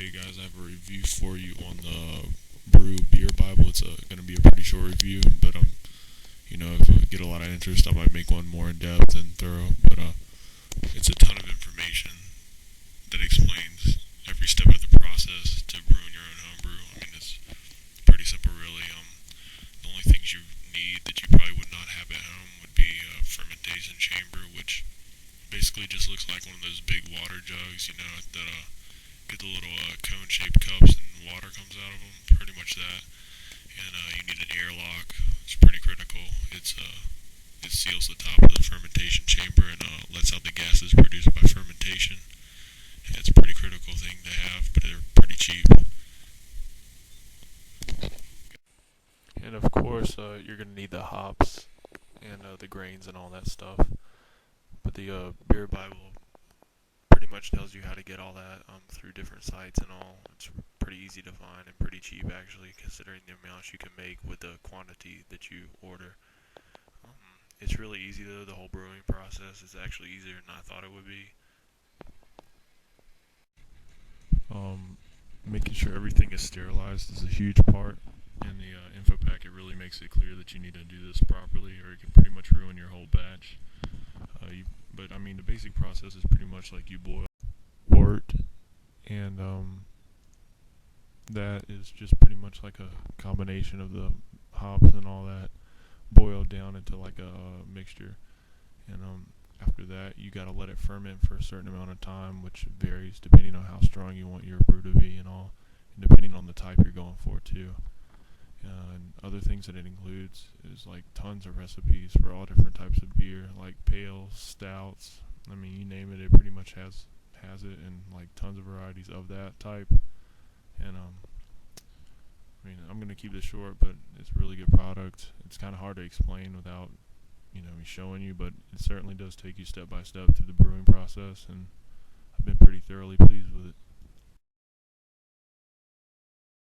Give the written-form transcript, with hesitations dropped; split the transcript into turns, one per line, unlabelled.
Hey guys, I have a review for you on the Brew Beer Bible. It's going to be a pretty short review, but if I get a lot of interest, I might make one more in depth and thorough. But it's a ton of information that explains every step of the process to brewing your own homebrew. I mean, it's pretty simple, really. The only things you need that you probably would not have at home would be a fermentation chamber, which basically just looks like one of those big water jugs, that get the little cone-shaped cups and water comes out of them. Pretty much that. And you need an airlock. It's pretty critical. It seals the top of the fermentation chamber and lets out the gases produced by fermentation. And it's a pretty critical thing to have, but they're pretty cheap. And of course, you're going to need the hops and the grains and all that stuff. But the Beer Bible pretty much tells you how to get all that through different sites and all. It's pretty easy to find and pretty cheap, actually, considering the amounts you can make with the quantity that you order. It's really easy, though. The whole brewing process is actually easier than I thought it would be. Making sure everything is sterilized is a huge part, and the info packet really makes it clear that you need to do this properly, or it can pretty much ruin your whole batch. But I mean, the basic process is pretty much like you boil wort, and that is just pretty much like a combination of the hops and all that boiled down into like a mixture. And after that, you gotta let it ferment for a certain amount of time, which varies depending on how strong you want your brew to be and all, and depending on the type you're going for too. And other things that it includes is like tons of recipes for all different types of beer, like pales, stouts. I mean, you name it, it pretty much has it, and like tons of varieties of that type. And I mean, I'm gonna keep this short, but it's a really good product. It's kind of hard to explain without me showing you, but it certainly does take you step by step through the brewing process, and I've been pretty thoroughly pleased with it.